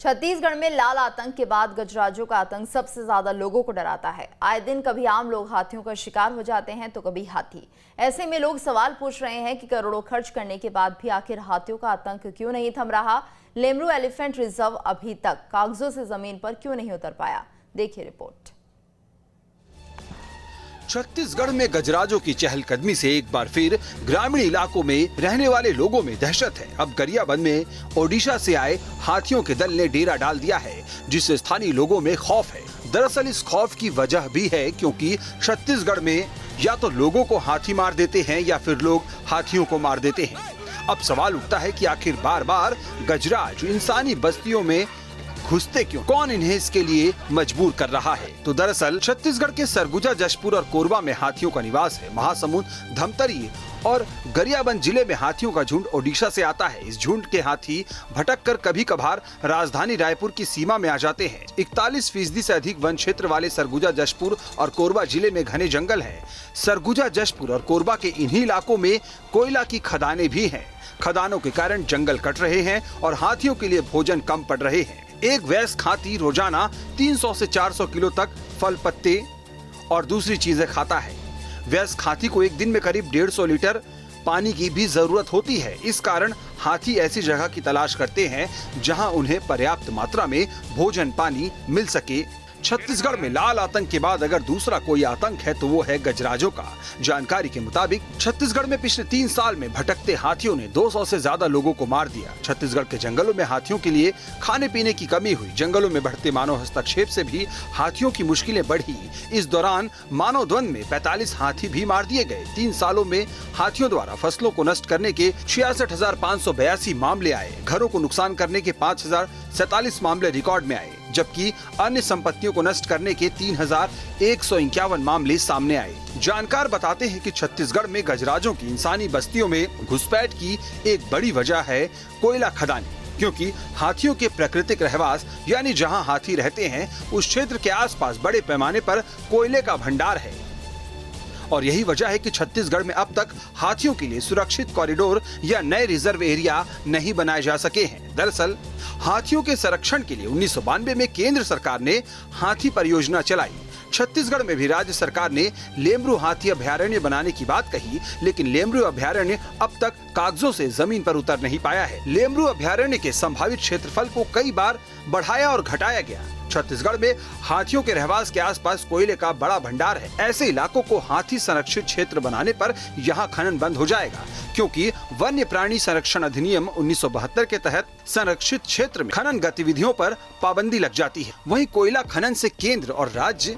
छत्तीसगढ़ में लाल आतंक के बाद गजराजों का आतंक सबसे ज्यादा लोगों को डराता है। आए दिन कभी आम लोग हाथियों का शिकार हो जाते हैं तो कभी हाथी। ऐसे में लोग सवाल पूछ रहे हैं कि करोड़ों खर्च करने के बाद भी आखिर हाथियों का आतंक क्यों नहीं थम रहा। लेमरू एलिफेंट रिजर्व अभी तक कागजों से जमीन पर क्यों नहीं उतर पाया, देखिए रिपोर्ट। छत्तीसगढ़ में गजराजों की चहलकदमी से एक बार फिर ग्रामीण इलाकों में रहने वाले लोगों में दहशत है। अब गरियाबंद में ओडिशा से आए हाथियों के दल ने डेरा डाल दिया है, जिससे स्थानीय लोगों में खौफ है। दरअसल इस खौफ की वजह भी है क्योंकि छत्तीसगढ़ में या तो लोगों को हाथी मार देते हैं या फिर लोग हाथियों को मार देते हैं। अब सवाल उठता है कि आखिर बार बार गजराज इंसानी बस्तियों में घुसते क्यों, कौन इन्हें इसके लिए मजबूर कर रहा है। तो दरअसल छत्तीसगढ़ के सरगुजा, जशपुर और कोरबा में हाथियों का निवास है। महासमुंद, धमतरी और गरियाबंद जिले में हाथियों का झुंड ओडिशा से आता है। इस झुंड के हाथी भटक कर कभी कभार राजधानी रायपुर की सीमा में आ जाते हैं। 41% से अधिक वन क्षेत्र वाले सरगुजा, जशपुर और कोरबा जिले में घने जंगल है। सरगुजा, जशपुर और कोरबा के इन्हीं इलाकों में कोयला की खदानें भी हैं। खदानों के कारण जंगल कट रहे हैं और हाथियों के लिए भोजन कम पड़ रहे हैं। एक वयस्क हाथी रोजाना 300 से 400 किलो तक फल, पत्ते और दूसरी चीजें खाता है। वयस्क हाथी को एक दिन में करीब 150 लीटर पानी की भी जरूरत होती है। इस कारण हाथी ऐसी जगह की तलाश करते हैं जहां उन्हें पर्याप्त मात्रा में भोजन पानी मिल सके। छत्तीसगढ़ में लाल आतंक के बाद अगर दूसरा कोई आतंक है तो वो है गजराजों का। जानकारी के मुताबिक छत्तीसगढ़ में पिछले 3 साल में भटकते हाथियों ने 200 से ज्यादा लोगों को मार दिया। छत्तीसगढ़ के जंगलों में हाथियों के लिए खाने पीने की कमी हुई। जंगलों में बढ़ते मानव हस्तक्षेप से भी हाथियों की मुश्किलें बढ़ी। इस दौरान मानव द्वंद में 45 हाथी भी मार दिए गए। 3 सालों में हाथियों द्वारा फसलों को नष्ट करने के 66,582 मामले आए। घरों को नुकसान करने के 5,047 मामले रिकॉर्ड में आए, जबकि अन्य संपत्तियों को नष्ट करने के 3,151 मामले सामने आए। जानकार बताते हैं कि छत्तीसगढ़ में गजराजों की इंसानी बस्तियों में घुसपैठ की एक बड़ी वजह है कोयला खदानें, क्योंकि हाथियों के प्राकृतिक रहवास यानी जहां हाथी रहते हैं उस क्षेत्र के आसपास बड़े पैमाने पर कोयले का भंडार है। और यही वजह है कि छत्तीसगढ़ में अब तक हाथियों के लिए सुरक्षित कॉरिडोर या नए रिजर्व एरिया नहीं बनाए जा सके हैं। दरअसल हाथियों के संरक्षण के लिए 1992 में केंद्र सरकार ने हाथी परियोजना चलाई। छत्तीसगढ़ में भी राज्य सरकार ने लेमरू हाथी अभयारण्य बनाने की बात कही, लेकिन लेमरू अभयारण्य अब तक कागजों से जमीन पर उतर नहीं पाया है। लेमरू अभयारण्य के संभावित क्षेत्रफल को कई बार बढ़ाया और घटाया गया। छत्तीसगढ़ में हाथियों के रहवास के आसपास कोयले का बड़ा भंडार है। ऐसे इलाकों को हाथी संरक्षित क्षेत्र बनाने पर यहाँ खनन बंद हो जाएगा, क्योंकि वन्य प्राणी संरक्षण अधिनियम 1972 के तहत संरक्षित क्षेत्र में खनन गतिविधियों पर पाबंदी लग जाती है। वहीं कोयला खनन से केंद्र और राज्य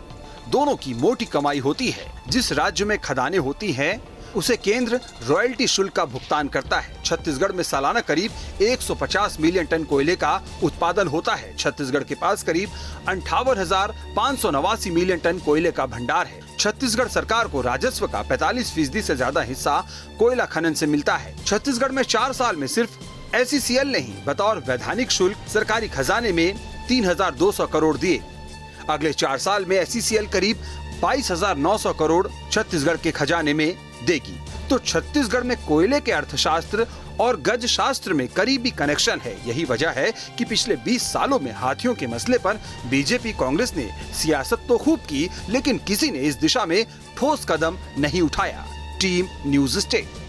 दोनों की मोटी कमाई होती है। जिस राज्य में खदानें होती हैं उसे केंद्र रॉयल्टी शुल्क का भुगतान करता है। छत्तीसगढ़ में सालाना करीब 150 मिलियन टन कोयले का उत्पादन होता है। छत्तीसगढ़ के पास करीब 58,589 मिलियन टन कोयले का भंडार है। छत्तीसगढ़ सरकार को राजस्व का 45% से ज्यादा हिस्सा कोयला खनन से मिलता है। छत्तीसगढ़ में 4 साल में सिर्फ SECL नहीं, बतौर वैधानिक शुल्क सरकारी खजाने में 3,200 करोड़ दिए। अगले 4 साल में SECL करीब 22,900 करोड़ छत्तीसगढ़ के खजाने में देगी। तो छत्तीसगढ़ में कोयले के अर्थशास्त्र और गज शास्त्र में करीबी कनेक्शन है। यही वजह है कि पिछले 20 सालों में हाथियों के मसले पर बीजेपी, कांग्रेस ने सियासत तो खूब की, लेकिन किसी ने इस दिशा में ठोस कदम नहीं उठाया। Team news state.